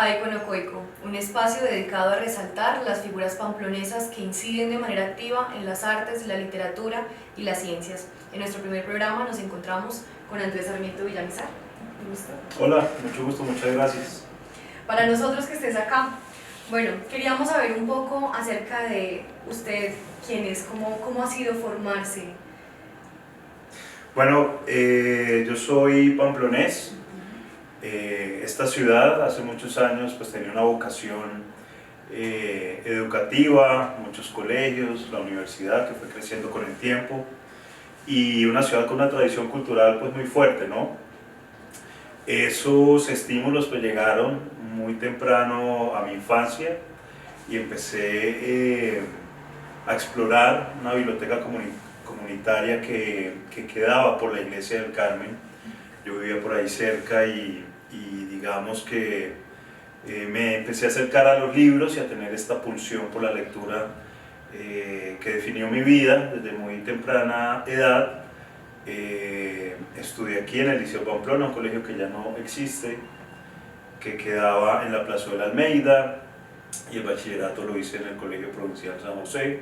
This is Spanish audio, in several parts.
a Econocoico, un espacio dedicado a resaltar las figuras pamplonesas que inciden de manera activa en las artes, la literatura y las ciencias. En nuestro primer programa nos encontramos con Andrés Sarmiento Villamizar. ¿Me gusta? Hola, mucho gusto, muchas gracias. Para nosotros que estés acá, bueno, queríamos saber un poco acerca de usted, quién es, cómo ha sido formarse. Bueno, yo soy pamplonés. Esta ciudad hace muchos años pues tenía una vocación educativa, muchos colegios, la universidad que fue creciendo con el tiempo y una ciudad con una tradición cultural pues muy fuerte, ¿no? Esos estímulos pues llegaron muy temprano a mi infancia y empecé a explorar una biblioteca comunitaria que quedaba por la iglesia del Carmen. Yo vivía por ahí cerca y digamos que me empecé a acercar a los libros y a tener esta pulsión por la lectura que definió mi vida desde muy temprana edad. Estudié aquí en el Liceo Pamplona, un colegio que ya no existe, que quedaba en la Plazuela Almeida, y el bachillerato lo hice en el Colegio Provincial San José,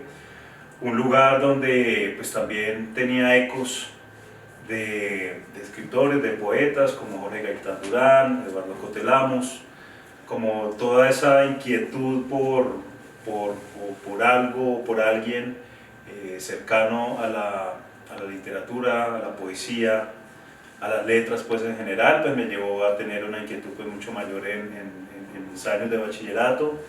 un lugar donde pues también tenía ecos de escritores, de poetas como Jorge Gaitán Durán, Eduardo Cotelamos, como toda esa inquietud por algo, por alguien cercano a la literatura, a la poesía, a las letras pues en general, pues me llevó a tener una inquietud pues mucho mayor en mis años de bachillerato.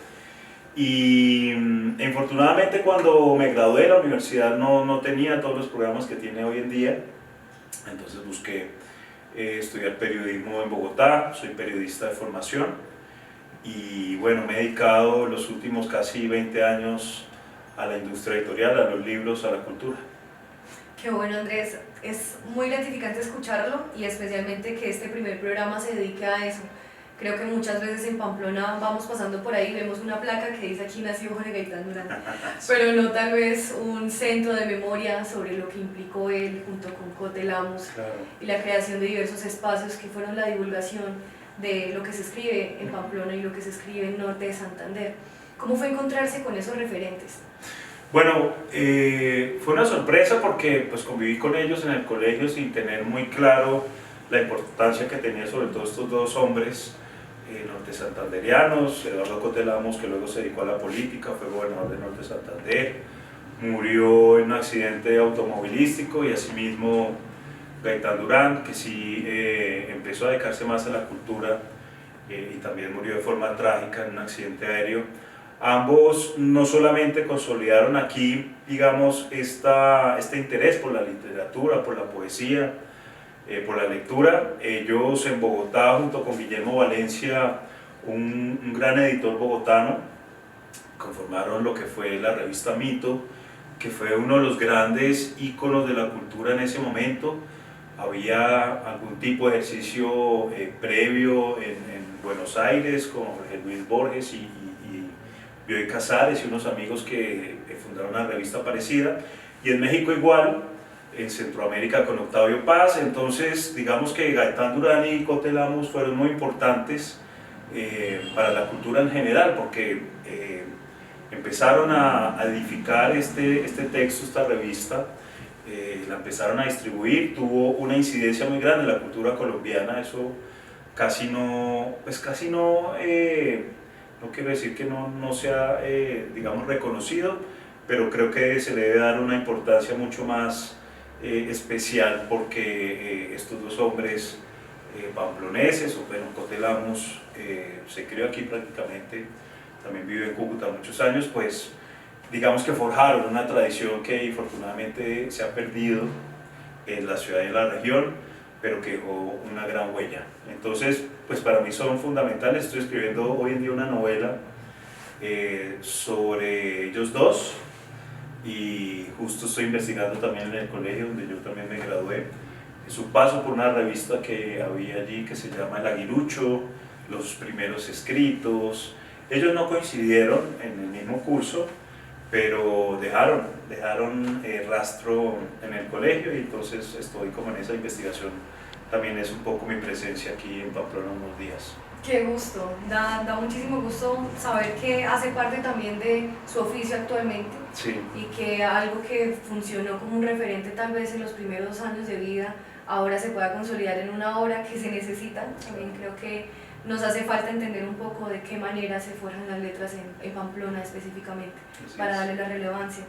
Y infortunadamente cuando me gradué de la universidad no tenía todos los programas que tiene hoy en día, entonces busqué estudiar periodismo en Bogotá. Soy periodista de formación y bueno, me he dedicado los últimos casi 20 años a la industria editorial, a los libros, a la cultura. Qué bueno, Andrés, es muy gratificante escucharlo y especialmente que este primer programa se dedique a eso. Creo que muchas veces en Pamplona vamos pasando por ahí y vemos una placa que dice aquí nació Jorge Gaitán Durán, pero no tal vez un centro de memoria sobre lo que implicó él junto con Cotelamos, Claro. Y la creación de diversos espacios que fueron la divulgación de lo que se escribe en Pamplona y lo que se escribe en Norte de Santander. ¿Cómo fue encontrarse con esos referentes? Bueno, fue una sorpresa porque pues conviví con ellos en el colegio sin tener muy claro la importancia que tenía sobre todo estos dos hombres norte santanderianos. Eduardo Cotelamos, que luego se dedicó a la política, fue gobernador de Norte Santander, murió en un accidente automovilístico, y asimismo Gaitán Durán, que sí empezó a dedicarse más a la cultura y también murió de forma trágica en un accidente aéreo. Ambos no solamente consolidaron aquí, digamos, este interés por la literatura, por la poesía, por la lectura. Ellos en Bogotá, junto con Guillermo Valencia, un gran editor bogotano, conformaron lo que fue la revista Mito, que fue uno de los grandes íconos de la cultura en ese momento. Había algún tipo de ejercicio previo en Buenos Aires con Jorge Luis Borges y Bioy Casares y unos amigos que fundaron una revista parecida, y en México igual, en Centroamérica con Octavio Paz. Entonces digamos que Gaitán Durán y Cotelamos fueron muy importantes para la cultura en general, porque empezaron a edificar este texto, esta revista, la empezaron a distribuir, tuvo una incidencia muy grande en la cultura colombiana. Eso casi no quiero decir que no sea, digamos, reconocido, pero creo que se le debe dar una importancia mucho más especial, porque estos dos hombres pamploneses, o bueno, Cotelamos se crió aquí prácticamente, también vivió en Cúcuta muchos años, pues digamos que forjaron una tradición que infortunadamente se ha perdido en la ciudad y en la región, pero que dejó una gran huella. Entonces, pues para mí son fundamentales. Estoy escribiendo hoy en día una novela sobre ellos dos, y justo estoy investigando también en el colegio donde yo también me gradué su paso por una revista que había allí que se llama El Aguilucho, los primeros escritos. Ellos no coincidieron en el mismo curso, pero dejaron rastro en el colegio, y entonces estoy como en esa investigación también es un poco mi presencia aquí en Pamplona unos días. Qué gusto, da muchísimo gusto saber que hace parte también de su oficio actualmente. Sí. Y que algo que funcionó como un referente tal vez en los primeros años de vida, ahora se pueda consolidar en una obra que se necesita. También creo que nos hace falta entender un poco de qué manera se forjan las letras en Pamplona específicamente, para darle la relevancia.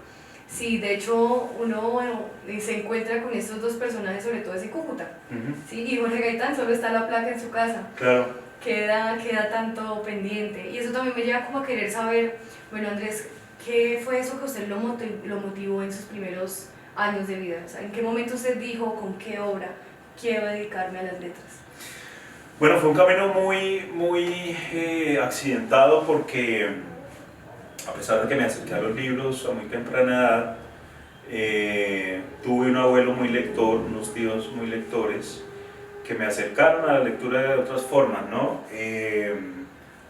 Sí, de hecho uno se encuentra con estos dos personajes, sobre todo ese Cúcuta, ¿sí? Y Jorge Gaitán solo está la placa en su casa. Claro. Queda tanto pendiente. Y eso también me lleva como a querer saber, bueno, Andrés, ¿qué fue eso que usted lo motivó en sus primeros años de vida? O sea, ¿en qué momento usted dijo, con qué obra quiero dedicarme a las letras? Bueno, fue un camino muy accidentado porque, a pesar de que me acerqué a los libros a muy temprana edad, tuve un abuelo muy lector, unos tíos muy lectores, que me acercaron a la lectura de otras formas, ¿no?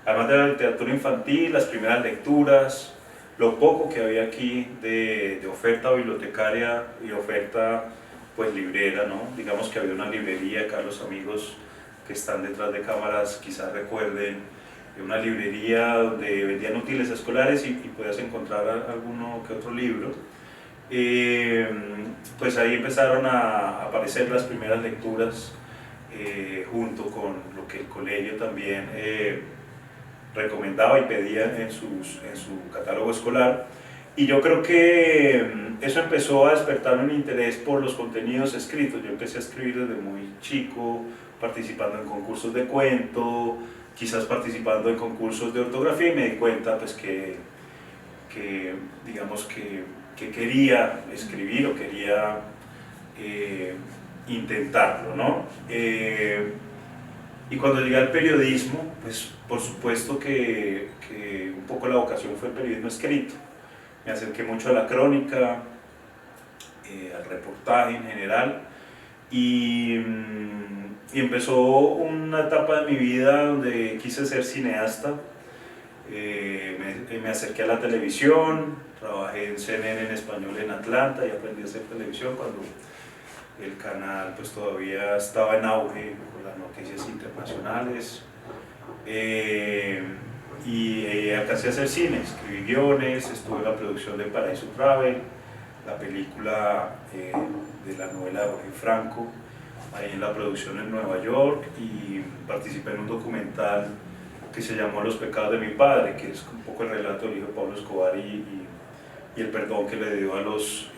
Además de la literatura infantil, las primeras lecturas, lo poco que había aquí de oferta bibliotecaria y oferta pues librera, ¿no? Digamos que había una librería, acá los amigos que están detrás de cámaras quizás recuerden, una librería donde vendían útiles escolares y podías encontrar alguno que otro libro. Pues ahí empezaron a aparecer las primeras lecturas junto con lo que el colegio también recomendaba y pedía en su catálogo escolar, y yo creo que eso empezó a despertar un interés por los contenidos escritos. Yo empecé a escribir desde muy chico, participando en concursos de cuento, quizás participando en concursos de ortografía, y me di cuenta pues que digamos que quería escribir o quería intentarlo, ¿no? Y cuando llegué al periodismo, pues por supuesto que un poco la vocación fue el periodismo escrito. Me acerqué mucho a la crónica, al reportaje en general, y empezó una etapa de mi vida donde quise ser cineasta. Me acerqué a la televisión, trabajé en CNN en español en Atlanta y aprendí a hacer televisión cuando el canal pues todavía estaba en auge con las noticias internacionales, y alcancé a hacer cine, escribí guiones, estuve en la producción de Paraíso Travel, la película de la novela de Jorge Franco, ahí en la producción en Nueva York, y participé en un documental que se llamó Los pecados de mi padre, que es un poco el relato del hijo de Pablo Escobar y el perdón que le dio a los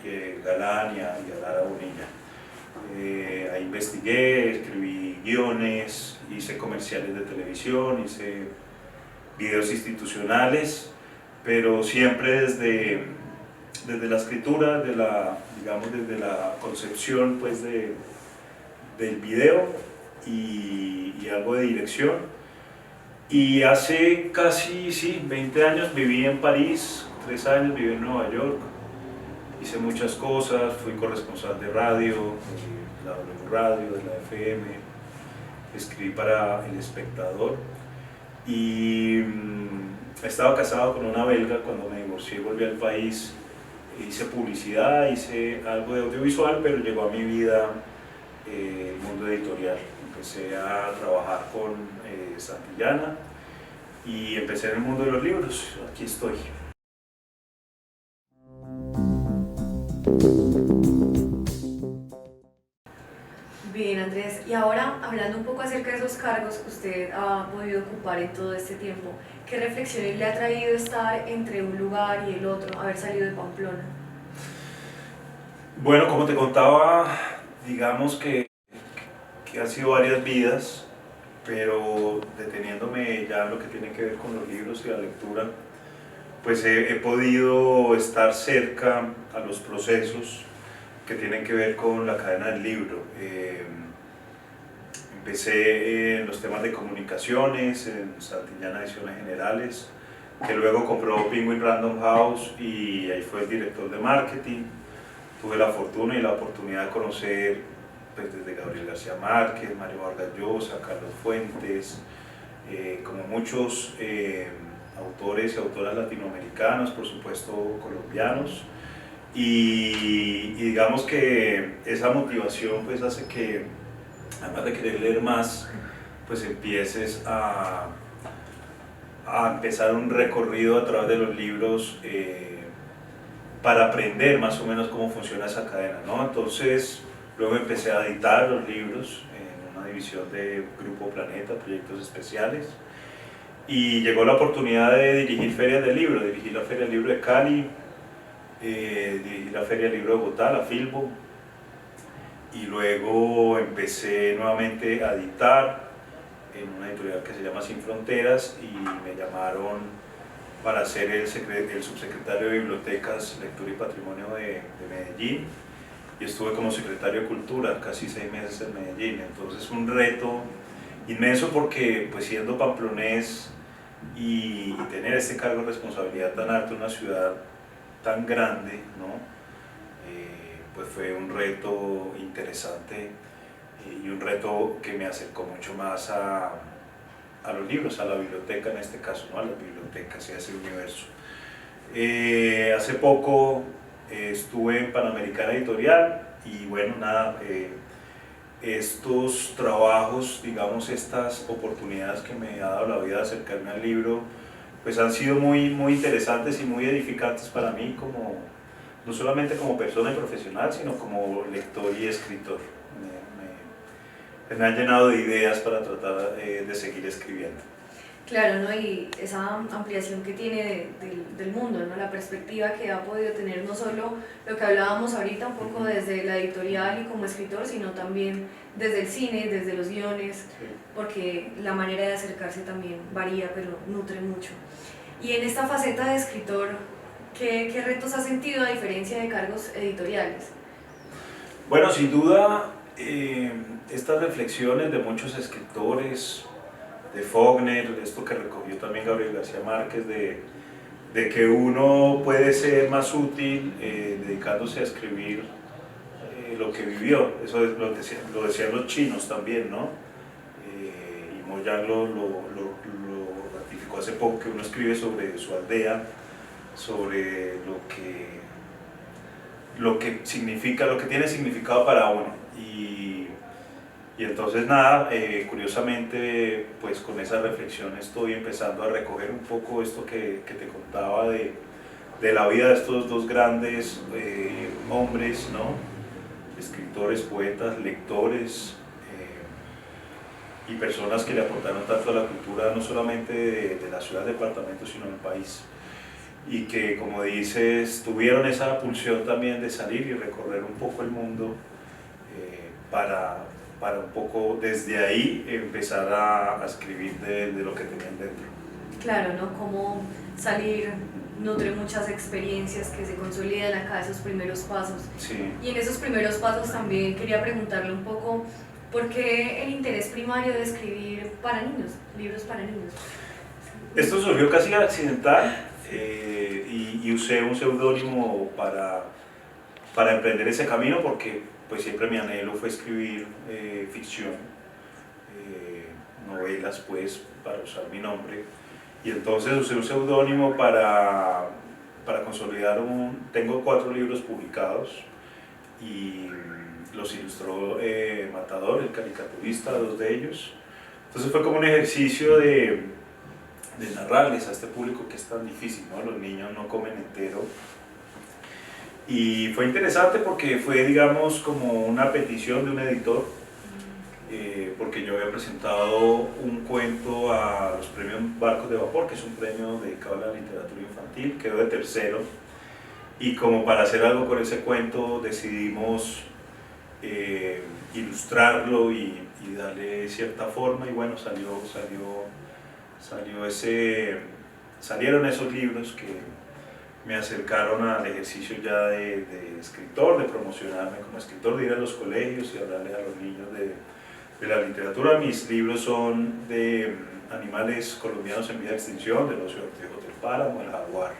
Galán y a Lara Bonilla. Ahí investigué, escribí guiones, hice comerciales de televisión, hice videos institucionales, pero siempre desde la escritura, digamos desde la concepción pues del video y algo de dirección. Y hace casi 20 años viví en París, 3 años viví en Nueva York, hice muchas cosas, fui corresponsal de radio, de la W Radio, de la FM, escribí para El Espectador, y estaba casado con una belga. Cuando me divorcié volví al país, hice publicidad, hice algo de audiovisual, pero llegó a mi vida el mundo editorial. Empecé a trabajar con Santillana y empecé en el mundo de los libros. Aquí estoy. Bien, Andrés, y ahora hablando un poco acerca de esos cargos que usted ha podido ocupar en todo este tiempo, ¿qué reflexiones le ha traído estar entre un lugar y el otro, haber salido de Pamplona? Bueno, como te contaba, digamos que han sido varias vidas, pero deteniéndome ya en lo que tiene que ver con los libros y la lectura, pues he podido estar cerca a los procesos que tienen que ver con la cadena del libro. Empecé en los temas de comunicaciones, en Santillana Ediciones Generales, que luego compró Penguin Random House y ahí fue el director de marketing. Tuve la fortuna y la oportunidad de conocer pues, desde Gabriel García Márquez, Mario Vargas Llosa, Carlos Fuentes, como muchos autores y autoras latinoamericanos, por supuesto colombianos. Y digamos que esa motivación pues hace que además de querer leer más, pues empieces a empezar un recorrido a través de los libros para aprender más o menos cómo funciona esa cadena, ¿no? Entonces, luego empecé a editar los libros en una división de Grupo Planeta, proyectos especiales, y llegó la oportunidad de dirigir ferias de libro. Dirigí la Feria del Libro de Cali, dirigí la Feria del Libro de Bogotá, la Filbo, y luego empecé nuevamente a editar en una editorial que se llama Sin Fronteras, y me llamaron para ser el subsecretario de Bibliotecas, Lectura y Patrimonio de Medellín, y estuve como secretario de Cultura casi 6 meses en Medellín. Entonces un reto inmenso, porque pues siendo pamplonés y tener este cargo de responsabilidad tan alto en una ciudad tan grande, ¿no? Pues fue un reto interesante y un reto que me acercó mucho más a los libros, a la biblioteca en este caso, ¿no? A las bibliotecas y a ese universo. Hace poco estuve en Panamericana Editorial y bueno, nada, estos trabajos, digamos, estas oportunidades que me ha dado la vida de acercarme al libro, pues han sido muy interesantes y muy edificantes para mí, no solamente como persona y profesional, sino como lector y escritor. Me han llenado de ideas para tratar de seguir escribiendo. Claro, ¿no? Y esa ampliación que tiene del mundo, ¿no? La perspectiva que ha podido tener, no solo lo que hablábamos ahorita un poco desde la editorial y como escritor, sino también desde el cine, desde los guiones, sí, porque la manera de acercarse también varía, pero nutre mucho. Y en esta faceta de escritor, ¿qué retos has sentido a diferencia de cargos editoriales? Bueno, sin duda, estas reflexiones de muchos escritores, de Faulkner, esto que recogió también Gabriel García Márquez, de que uno puede ser más útil dedicándose a escribir lo que vivió. Eso lo decían los chinos también, ¿no? Y Mo Yan lo ratificó hace poco, que uno escribe sobre su aldea, sobre lo que significa, lo que tiene significado para uno. Y entonces nada, curiosamente pues con esa reflexión estoy empezando a recoger un poco esto que te contaba de la vida de estos dos grandes hombres, ¿no? Escritores, poetas, lectores y personas que le aportaron tanto a la cultura, no solamente de la ciudad, departamento, sino del país. Y que, como dices, tuvieron esa pulsión también de salir y recorrer un poco el mundo para un poco desde ahí empezar a escribir de lo que tenían dentro. Claro, ¿no? Cómo salir nutre muchas experiencias que se consolidan acá, esos primeros pasos. Sí. Y en esos primeros pasos también quería preguntarle un poco por qué el interés primario de escribir para niños, libros para niños. Esto surgió casi accidental y usé un seudónimo para emprender ese camino, porque pues siempre mi anhelo fue escribir ficción, novelas pues, para usar mi nombre, y entonces usé un seudónimo para consolidar tengo 4 libros publicados y los ilustró Matador, el caricaturista, 2 de ellos. Entonces fue como un ejercicio de narrarles a este público que es tan difícil, ¿no? Los niños no comen entero. Y fue interesante porque fue, digamos, como una petición de un editor, porque yo había presentado un cuento a los premios Barcos de Vapor, que es un premio dedicado a la literatura infantil, quedó de tercero, y como para hacer algo con ese cuento decidimos ilustrarlo y darle cierta forma, y bueno, salieron esos libros que me acercaron al ejercicio ya de escritor, de promocionarme como escritor, de ir a los colegios y hablarle a los niños de la literatura. Mis libros son de animales colombianos en vía de extinción, de los ortejos del páramo, el jaguar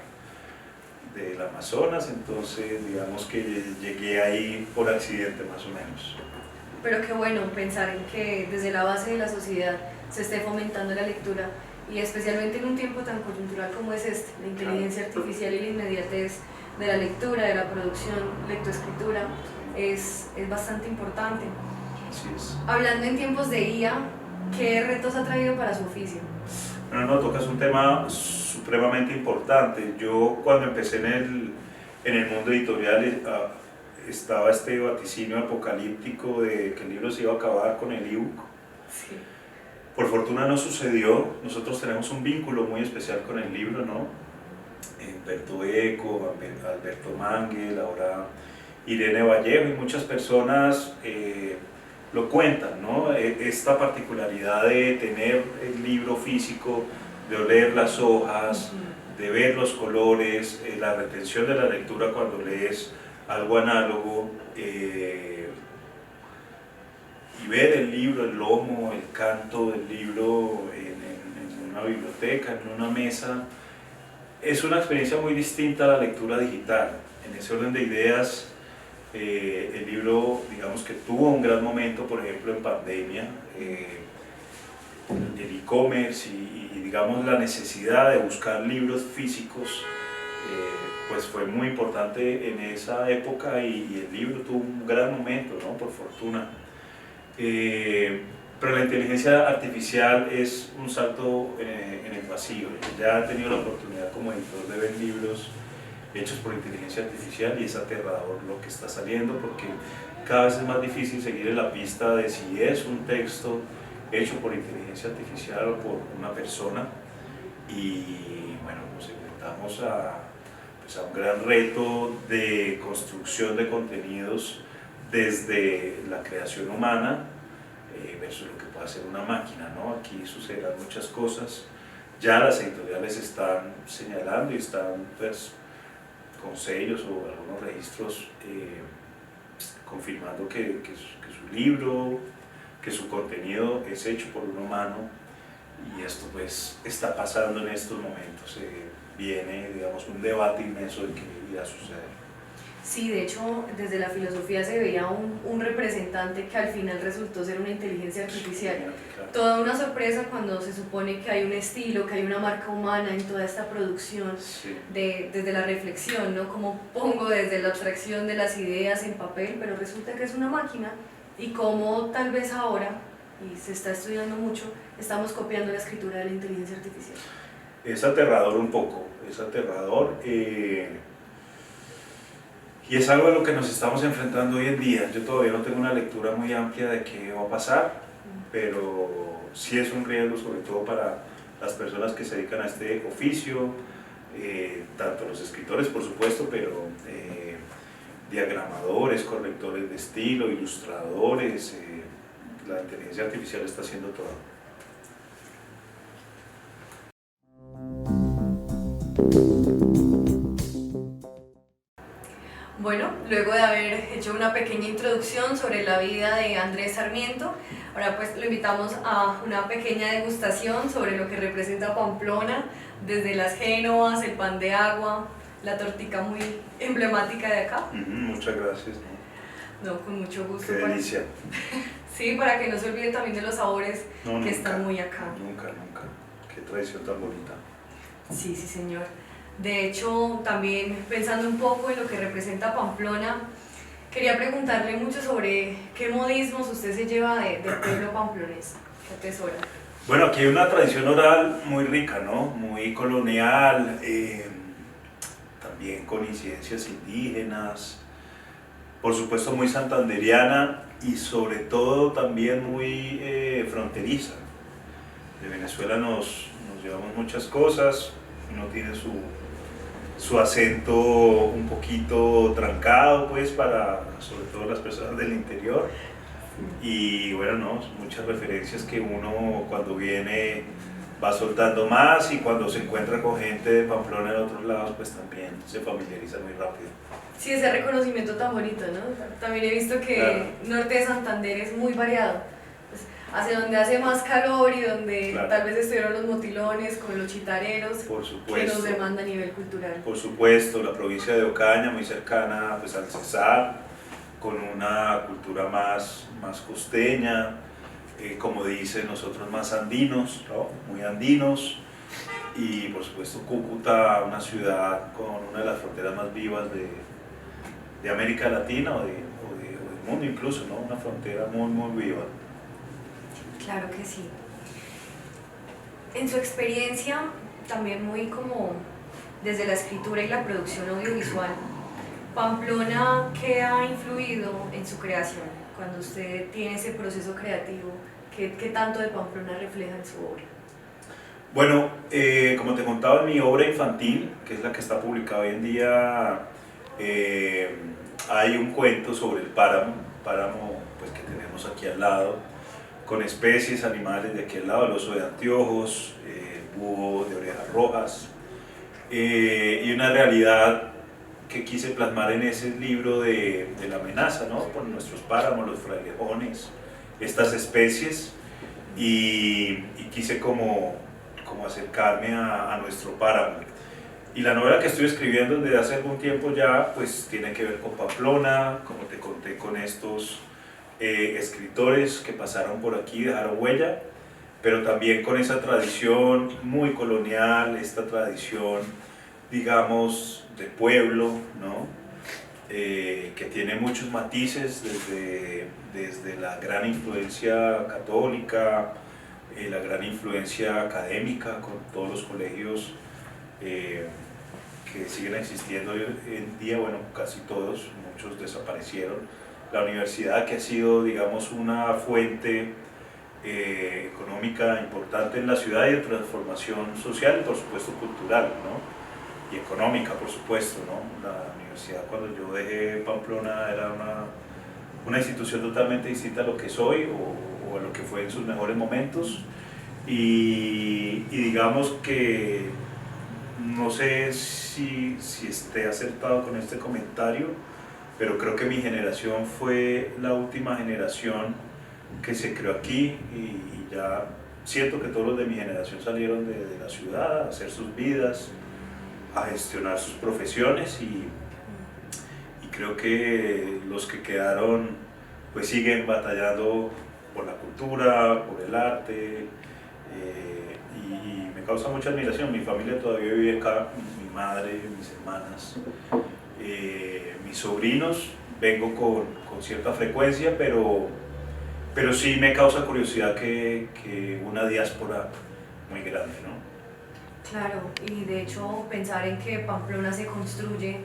del Amazonas, entonces digamos que llegué ahí por accidente más o menos. Pero qué bueno pensar en que desde la base de la sociedad se esté fomentando la lectura, y especialmente en un tiempo tan coyuntural como es este, la inteligencia artificial y la inmediatez de la lectura, de la producción, lectoescritura, es bastante importante. Así es. Hablando en tiempos de IA, ¿qué retos ha traído para su oficio? Bueno, no, tocas un tema supremamente importante. Yo cuando empecé en el mundo editorial estaba este vaticinio apocalíptico de que el libro se iba a acabar con el ebook. Sí. Por fortuna no sucedió. Nosotros tenemos un vínculo muy especial con el libro, ¿no? Humberto Eco, Alberto Manguel, ahora Irene Vallejo y muchas personas lo cuentan, ¿no? Esta particularidad de tener el libro físico, de oler las hojas, de ver los colores, la retención de la lectura cuando lees algo análogo, y ver el libro, el lomo, el canto del libro en una biblioteca, en una mesa, es una experiencia muy distinta a la lectura digital. En ese orden de ideas, el libro, digamos que tuvo un gran momento, por ejemplo, en pandemia, el e-commerce y digamos la necesidad de buscar libros físicos, pues fue muy importante en esa época y el libro tuvo un gran momento, ¿no? Por fortuna. Pero la inteligencia artificial es un salto en el vacío. Ya he tenido la oportunidad como editor de ver libros hechos por inteligencia artificial y es aterrador lo que está saliendo porque cada vez es más difícil seguir en la pista de si es un texto hecho por inteligencia artificial o por una persona. Y bueno, nos enfrentamos pues a un gran reto de construcción de contenidos desde la creación humana versus lo que puede hacer una máquina, ¿no? Aquí sucederán muchas cosas. Ya las editoriales están señalando y están pues, con sellos o algunos registros confirmando que su libro, que su contenido es hecho por un humano y esto pues está pasando en estos momentos. Viene, digamos, un debate inmenso de qué irá a suceder. Sí, de hecho, desde la filosofía se veía un representante que al final resultó ser una inteligencia artificial. Claro. Toda una sorpresa cuando se supone que hay un estilo, que hay una marca humana en toda esta producción, Sí. desde la reflexión, ¿no? Como pongo desde la abstracción de las ideas en papel, pero resulta que es una máquina y como tal vez ahora, y se está estudiando mucho, estamos copiando la escritura de la inteligencia artificial. Es aterrador un poco, es aterrador. Y es algo a lo que nos estamos enfrentando hoy en día. Yo todavía no tengo una lectura muy amplia de qué va a pasar, pero sí es un riesgo, sobre todo para las personas que se dedican a este oficio, tanto los escritores, por supuesto, pero diagramadores, correctores de estilo, ilustradores. La inteligencia artificial está haciendo todo. Bueno, luego de haber hecho una pequeña introducción sobre la vida de Andrés Sarmiento, ahora pues lo invitamos a una pequeña degustación sobre lo que representa Pamplona, desde las génovas, el pan de agua, la tortica muy emblemática de acá. Muchas gracias. No, con mucho gusto. Qué delicia. Sí, para que no se olvide también de los sabores Nunca, están muy acá. Nunca. Qué tradición tan bonita. Sí, sí, señor. De hecho, también pensando un poco en lo que representa Pamplona, quería preguntarle mucho sobre qué modismos usted se lleva del pueblo pamplonés, qué atesora. Bueno, aquí hay una tradición oral muy rica, ¿no? Muy colonial, también con incidencias indígenas, por supuesto muy santanderiana y sobre todo también muy fronteriza. De Venezuela nos llevamos muchas cosas, uno tiene su acento un poquito trancado, pues, para sobre todo las personas del interior. Y bueno, no, muchas referencias que uno cuando viene va soltando más y cuando se encuentra con gente de Pamplona en otros lados, pues también se familiariza muy rápido. Sí, ese reconocimiento tan bonito, ¿no? También he visto que Claro. Norte de Santander es muy variado. Pues, hacia donde hace más calor y donde Claro. tal vez estuvieron los motilones con los chitareros, Por que supuesto. nos demanda a nivel cultural. Por supuesto, la provincia de Ocaña, muy cercana pues, al Cesar, con una cultura más costeña, como dicen nosotros, más andinos, ¿no? Muy andinos. Y por supuesto Cúcuta, una ciudad con una de las fronteras más vivas de América Latina o de mundo incluso, ¿no? Una frontera muy, muy viva. Claro que sí. En su experiencia, también muy como desde la escritura y la producción audiovisual, Pamplona, ¿qué ha influido en su creación? Cuando usted tiene ese proceso creativo, ¿qué tanto de Pamplona refleja en su obra? Bueno, como te contaba en mi obra infantil, que es la que está publicada hoy en día, hay un cuento sobre el páramo pues, que tenemos aquí al lado, con especies animales de aquí al lado, el oso de anteojos, el búho de orejas rojas, y una realidad que quise plasmar en ese libro de la amenaza, ¿no? Por nuestros páramos, los frailejones, estas especies, y quise como acercarme a nuestro páramo. Y la novela que estoy escribiendo desde hace algún tiempo ya, pues tiene que ver con Pamplona, como te conté, con estos escritores que pasaron por aquí, dejaron huella, pero también con esa tradición muy colonial, esta tradición, digamos, de pueblo, ¿no? Que tiene muchos matices desde la gran influencia católica, la gran influencia académica con todos los colegios que siguen existiendo hoy en día, bueno, casi todos, muchos desaparecieron. La universidad, que ha sido, digamos, una fuente económica importante en la ciudad y de transformación social y por supuesto cultural, ¿no? Y económica, por supuesto, ¿no? La universidad, cuando yo dejé Pamplona, era una institución totalmente distinta a lo que es hoy o a lo que fue en sus mejores momentos, y digamos que no sé si esté acertado con este comentario, pero creo que mi generación fue la última generación que se creó aquí, y ya siento que todos los de mi generación salieron de la ciudad a hacer sus vidas, a gestionar sus profesiones, y creo que los que quedaron pues siguen batallando por la cultura, por el arte, y me causa mucha admiración. Mi familia todavía vive acá, mi madre, mis hermanas, mis sobrinos, vengo con cierta frecuencia, pero sí me causa curiosidad que una diáspora muy grande, ¿no? Claro, y de hecho pensar en que Pamplona se construye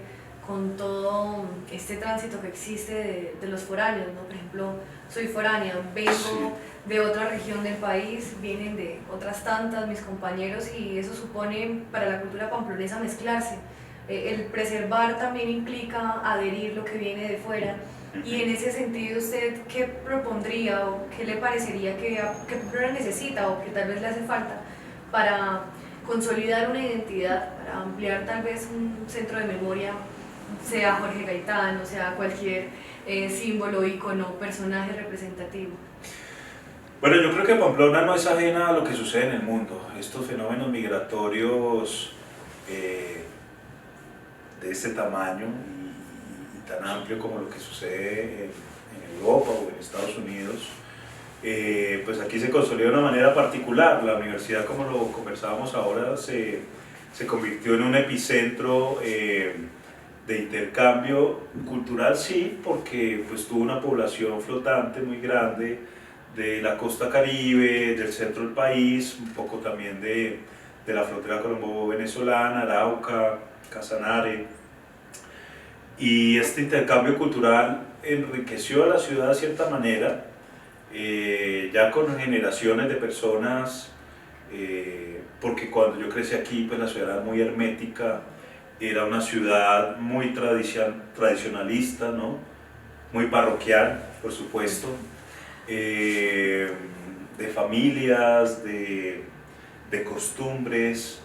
con todo este tránsito que existe de los foráneos, ¿no? Por ejemplo, soy foránea, vengo Sí. de otra región del país, vienen de otras tantas mis compañeros, y eso supone para la cultura pamplonesa mezclarse. El preservar también implica adherir lo que viene de fuera, y en ese sentido, ¿usted qué propondría o qué le parecería que Pamplona necesita o que tal vez le hace falta para consolidar una identidad, para ampliar tal vez un centro de memoria, sea Jorge Gaitán, o sea cualquier símbolo, ícono, personaje representativo? Bueno, yo creo que Pamplona no es ajena a lo que sucede en el mundo. Estos fenómenos migratorios de este tamaño y tan amplio como lo que sucede en Europa o en Estados Unidos, pues aquí se consolida de una manera particular. La universidad, como lo conversábamos ahora, se convirtió en un epicentro de intercambio cultural, sí, porque pues tuvo una población flotante muy grande de la costa caribe, del centro del país, un poco también de la frontera colombo-venezolana, Arauca, Casanare, y este intercambio cultural enriqueció a la ciudad de cierta manera, ya con generaciones de personas, porque cuando yo crecí aquí, pues la ciudad era muy hermética, era una ciudad muy tradicionalista, ¿no? Muy parroquial, por supuesto, de familias, de costumbres,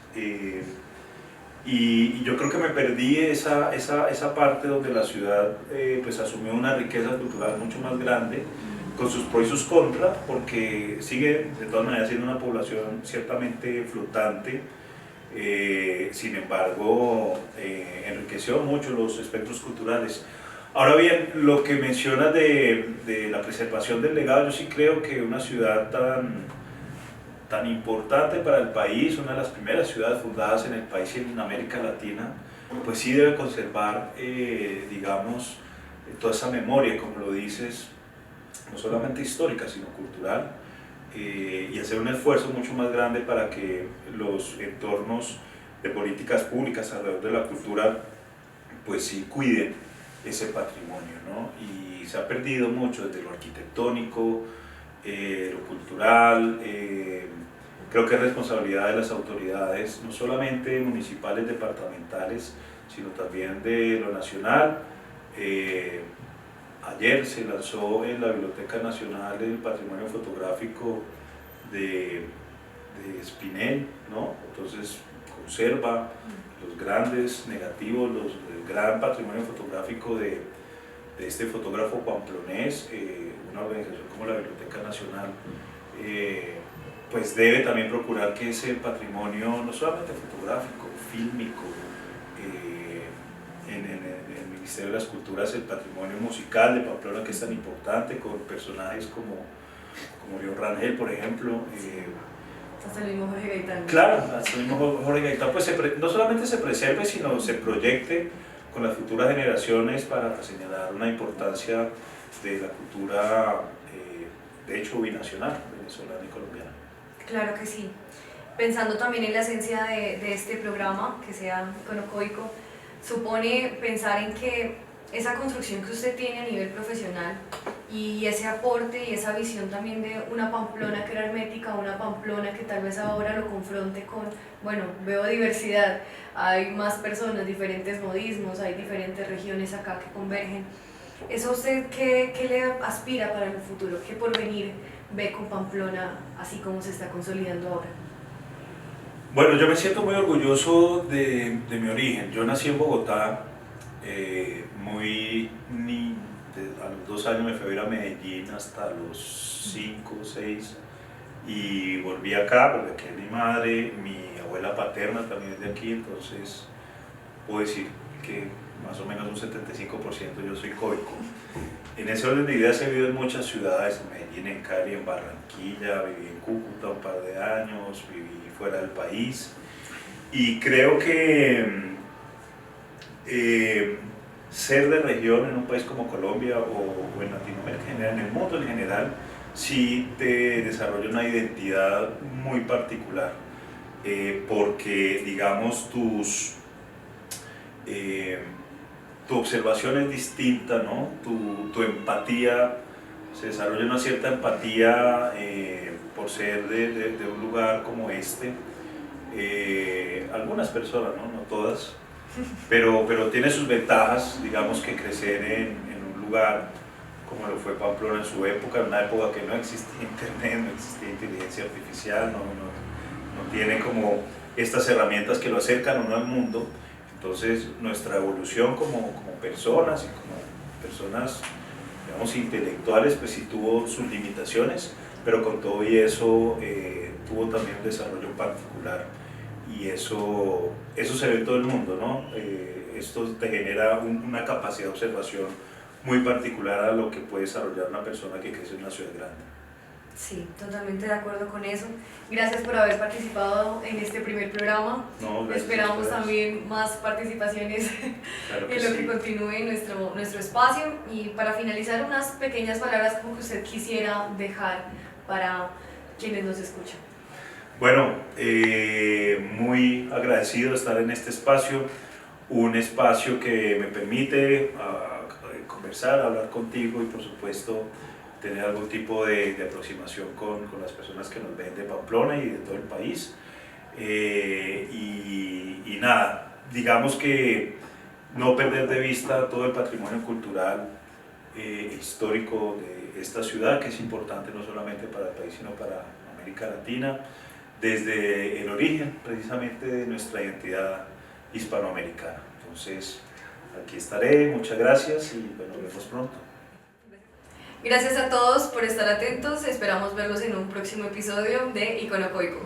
y yo creo que me perdí esa parte donde la ciudad pues asumió una riqueza cultural mucho más grande, con sus pros y sus contras, porque sigue de todas maneras siendo una población ciertamente flotante. Sin embargo, enriqueció mucho los espectros culturales. Ahora bien, lo que mencionas de la preservación del legado, yo sí creo que una ciudad tan importante para el país, una de las primeras ciudades fundadas en el país y en América Latina, pues sí debe conservar, digamos, toda esa memoria, como lo dices, no solamente histórica, sino cultural, y hacer un esfuerzo mucho más grande para que los entornos de políticas públicas alrededor de la cultura pues sí cuiden ese patrimonio, ¿no? Y se ha perdido mucho desde lo arquitectónico, lo cultural. Creo que es responsabilidad de las autoridades, no solamente municipales, departamentales, sino también de lo nacional. Ayer se lanzó en la Biblioteca Nacional el Patrimonio Fotográfico de Spinell, ¿no? Entonces conserva los grandes negativos, el gran patrimonio fotográfico de este fotógrafo pamplonés. Una organización como la Biblioteca Nacional pues debe también procurar que ese patrimonio, no solamente fotográfico, fílmico, en el Ministerio de las Culturas, el patrimonio musical de Pamplona, que es tan importante, con personajes como León Rangel, por ejemplo. Hasta el mismo Jorge Gaitán. Claro, hasta el mismo Jorge Gaitán, pues no solamente se preserve, sino se proyecte con las futuras generaciones para señalar una importancia de la cultura, de hecho, binacional, venezolana y colombiana. Claro que sí. Pensando también en la esencia de este programa, que sea iconocóico, supone pensar en que esa construcción que usted tiene a nivel profesional y ese aporte y esa visión también de una Pamplona que era hermética, una Pamplona que tal vez ahora lo confronte con, bueno, veo diversidad, hay más personas, diferentes modismos, hay diferentes regiones acá que convergen. ¿Eso usted qué le aspira para el futuro? ¿Qué porvenir ve con Pamplona así como se está consolidando ahora? Bueno, yo me siento muy orgulloso de mi origen. Yo nací en Bogotá, a los 2 años me fui a ir a Medellín hasta los 5 o 6 y volví acá porque aquí es mi madre, mi abuela paterna también es de aquí, entonces puedo decir que más o menos un 75% yo soy coico. En ese orden de ideas he vivido en muchas ciudades, en Medellín, en Cali, en Barranquilla, viví en Cúcuta un par de años, viví fuera del país y creo que ser de región en un país como Colombia o en Latinoamérica en general, en el mundo en general, sí te desarrolla una identidad muy particular, porque digamos tu observación es distinta, ¿no? Tu empatía, se desarrolla una cierta empatía por ser de un lugar como este. Algunas personas, ¿no? No todas, pero tiene sus ventajas, digamos que crecer en un lugar como lo fue Pamplona en su época, en una época que no existía internet, no existía inteligencia artificial, no tiene como estas herramientas que lo acercan a uno al mundo. Entonces nuestra evolución como personas y como personas, digamos, intelectuales, pues sí tuvo sus limitaciones, pero con todo y eso tuvo también un desarrollo particular y eso se ve en todo el mundo, ¿no? Esto te genera una capacidad de observación muy particular a lo que puede desarrollar una persona que crece en una ciudad grande. Sí, totalmente de acuerdo con eso. Gracias por haber participado en este primer programa. No, esperamos también más participaciones claro en lo que continúe nuestro espacio. Y para finalizar, unas pequeñas palabras como que usted quisiera dejar para quienes nos escuchan. Bueno, muy agradecido de estar en este espacio, un espacio que me permite conversar, hablar contigo y por supuesto tener algún tipo de aproximación con las personas que nos ven de Pamplona y de todo el país. Y nada, digamos que no perder de vista todo el patrimonio cultural histórico de esta ciudad, que es importante no solamente para el país, sino para América Latina, desde el origen precisamente de nuestra identidad hispanoamericana. Entonces, aquí estaré, muchas gracias y bueno, nos vemos pronto. Gracias a todos por estar atentos, esperamos verlos en un próximo episodio de Iconocoico.